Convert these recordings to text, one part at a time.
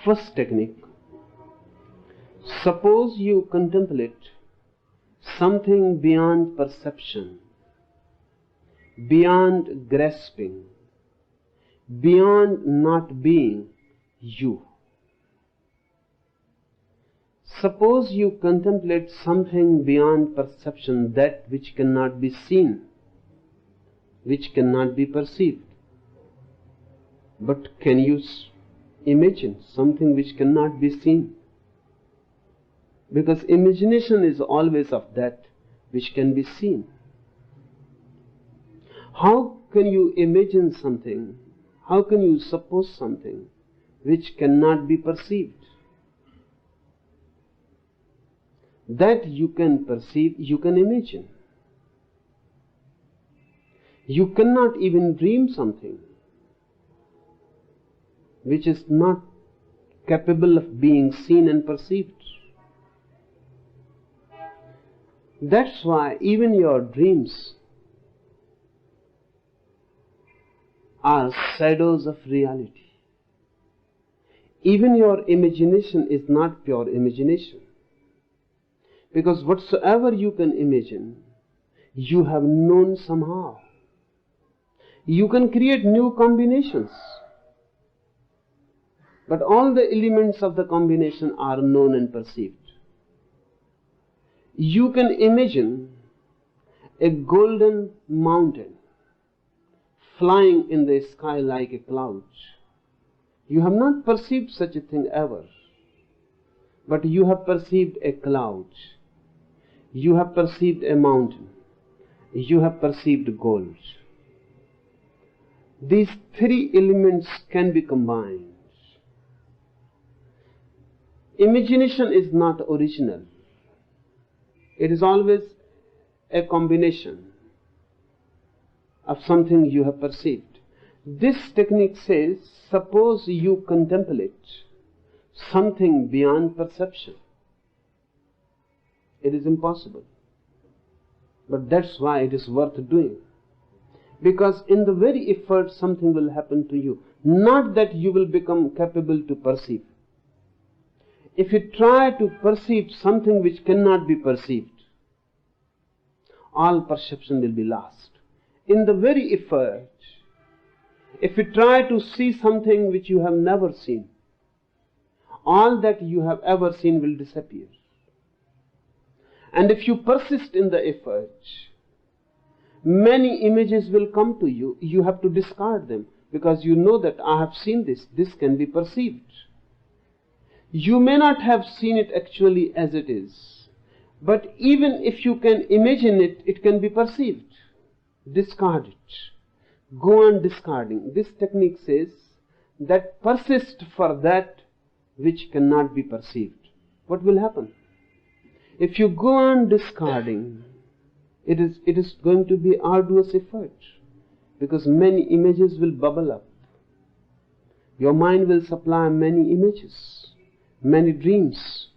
First technique. Suppose you contemplate something beyond perception, beyond grasping, beyond not being you. Suppose you contemplate something beyond perception, that which cannot be seen, which cannot be perceived. But can you imagine something which cannot be seen? Because imagination is always of that which can be seen. How can you imagine something? How can you suppose something which cannot be perceived? That you can perceive, you can imagine. You cannot even dream something which is not capable of being seen and perceived. That's why even your dreams are shadows of reality. Even your imagination is not pure imagination. Because whatsoever you can imagine, you have known somehow. You can create new combinations, but all the elements of the combination are known and perceived. You can imagine a golden mountain flying in the sky like a cloud. You have not perceived such a thing ever, but you have perceived a cloud. You have perceived a mountain. You have perceived gold. These three elements can be combined. Imagination is not original. It is always a combination of something you have perceived. This technique says, suppose you contemplate something beyond perception. It is impossible. But that's why it is worth doing. Because in the very effort something will happen to you. Not that you will become capable to perceive. If you try to perceive something which cannot be perceived, all perception will be lost. In the very effort, if you try to see something which you have never seen, all that you have ever seen will disappear. And if you persist in the effort, many images will come to you. You have to discard them because you know that I have seen this. This can be perceived. You may not have seen it actually as it is, but even if you can imagine it, it can be perceived. Discard it. Go on discarding. This technique says that persist for that which cannot be perceived. What will happen? If you go on discarding, it is going to be arduous effort, because many images will bubble up. Your mind will supply many images, many dreams,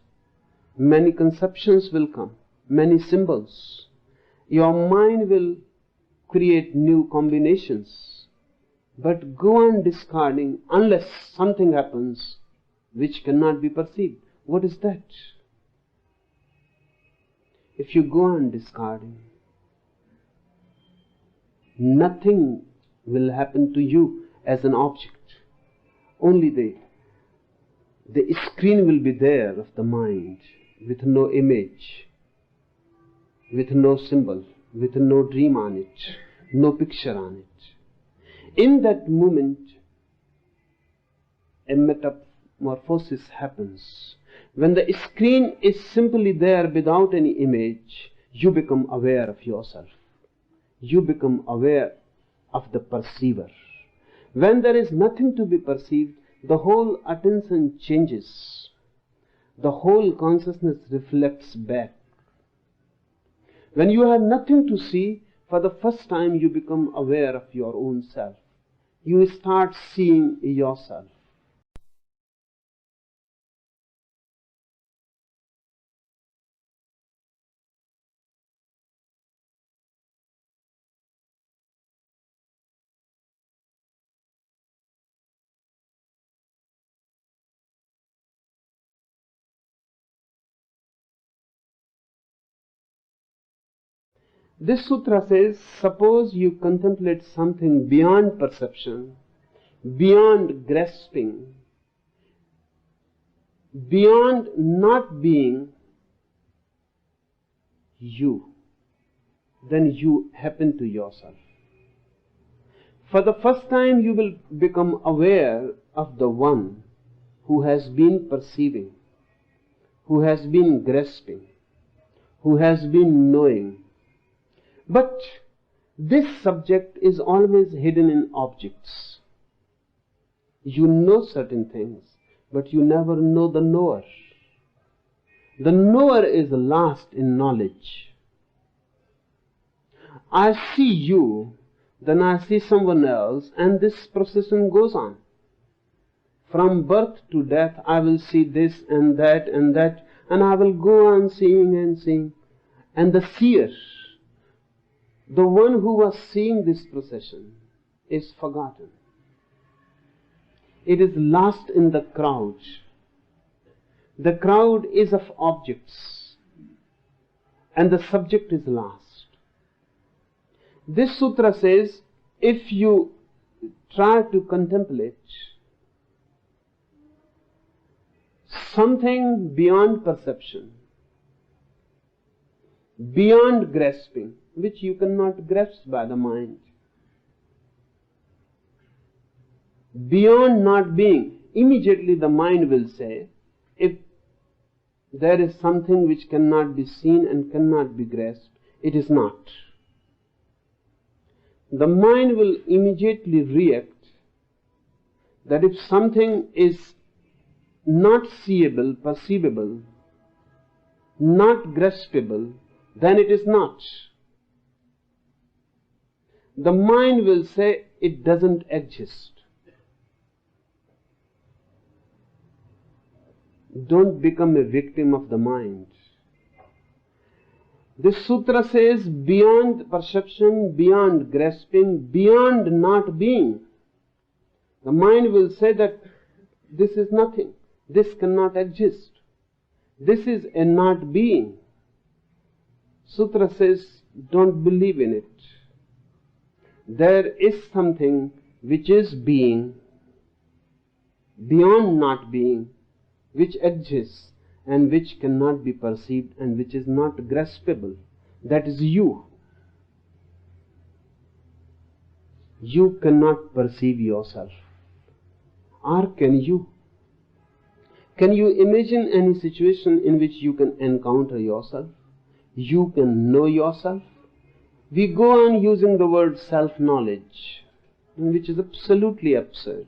many conceptions will come, many symbols. Your mind will create new combinations, but go on discarding unless something happens which cannot be perceived. What is that? If you go on discarding, nothing will happen to you as an object. Only the screen will be there of the mind, with no image, with no symbol, with no dream on it, no picture on it. In that moment, a metamorphosis happens. When the screen is simply there without any image, you become aware of yourself. You become aware of the perceiver. When there is nothing to be perceived, the whole attention changes. The whole consciousness reflects back. When you have nothing to see, for the first time you become aware of your own self. You start seeing yourself. This sutra says, suppose you contemplate something beyond perception, beyond grasping, beyond not being you, then you happen to yourself. For the first time you will become aware of the one who has been perceiving, who has been grasping, who has been knowing. But this subject is always hidden in objects. You know certain things, but you never know the knower. The knower is lost in knowledge. I see you, then I see someone else, and this procession goes on. From birth to death, I will see this and that, and I will go on seeing and seeing. And the seer, the one who was seeing this procession, is forgotten. It is lost in the crowd. The crowd is of objects, and the subject is lost. This sutra says, if you try to contemplate something beyond perception, beyond grasping, which you cannot grasp by the mind, beyond not being, immediately the mind will say, if there is something which cannot be seen and cannot be grasped, it is not. The mind will immediately react that if something is not seeable, perceivable, not graspable, then it is not. The mind will say it doesn't exist. Don't become a victim of the mind. This sutra says beyond perception, beyond grasping, beyond not being. The mind will say that this is nothing, this cannot exist, this is a not being. Sutra says don't believe in it. There is something which is being, beyond not being, which exists and which cannot be perceived and which is not graspable. That is you. You cannot perceive yourself. Or can you? Can you imagine any situation in which you can encounter yourself? You can know yourself? We go on using the word self-knowledge, which is absolutely absurd.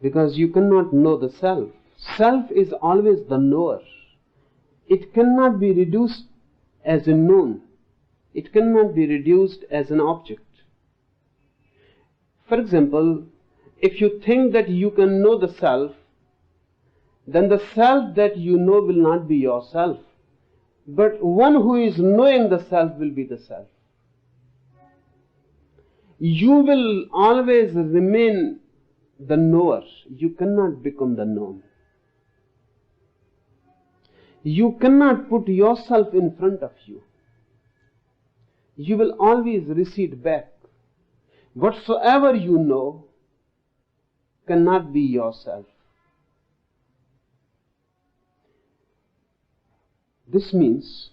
Because you cannot know the self. Self is always the knower. It cannot be reduced as a known. It cannot be reduced as an object. For example, if you think that you can know the self, then the self that you know will not be yourself. But one who is knowing the self will be the self. You will always remain the knower. You cannot become the known. You cannot put yourself in front of you. You will always recede back. Whatsoever you know cannot be yourself. This means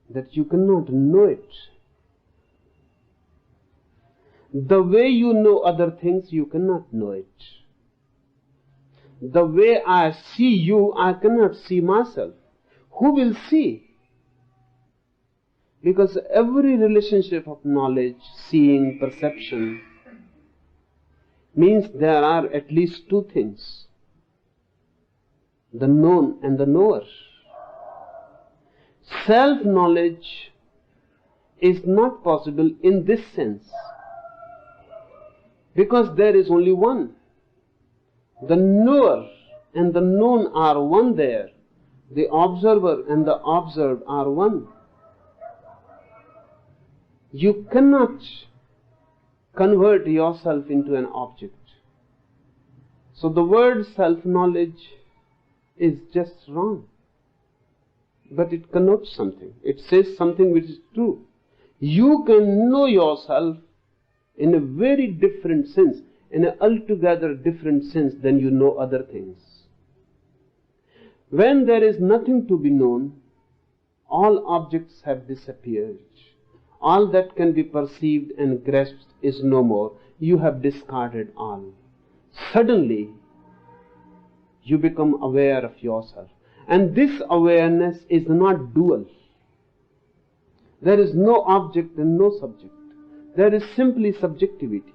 that you cannot know it. The way you know other things, you cannot know it. The way I see you, I cannot see myself. Who will see? Because every relationship of knowledge, seeing, perception, means there are at least two things: the known and the knower. Self-knowledge is not possible in this sense, because there is only one. The knower and the known are one there. The observer and the observed are one. You cannot convert yourself into an object. So the word self-knowledge is just wrong. but it connotes something. It says something which is true. You can know yourself in a very different sense, in an altogether different sense than you know other things. When there is nothing to be known, all objects have disappeared. All that can be perceived and grasped is no more. You have discarded all. Suddenly, you become aware of yourself. And this awareness is not dual. There is no object and no subject. There is simply subjectivity.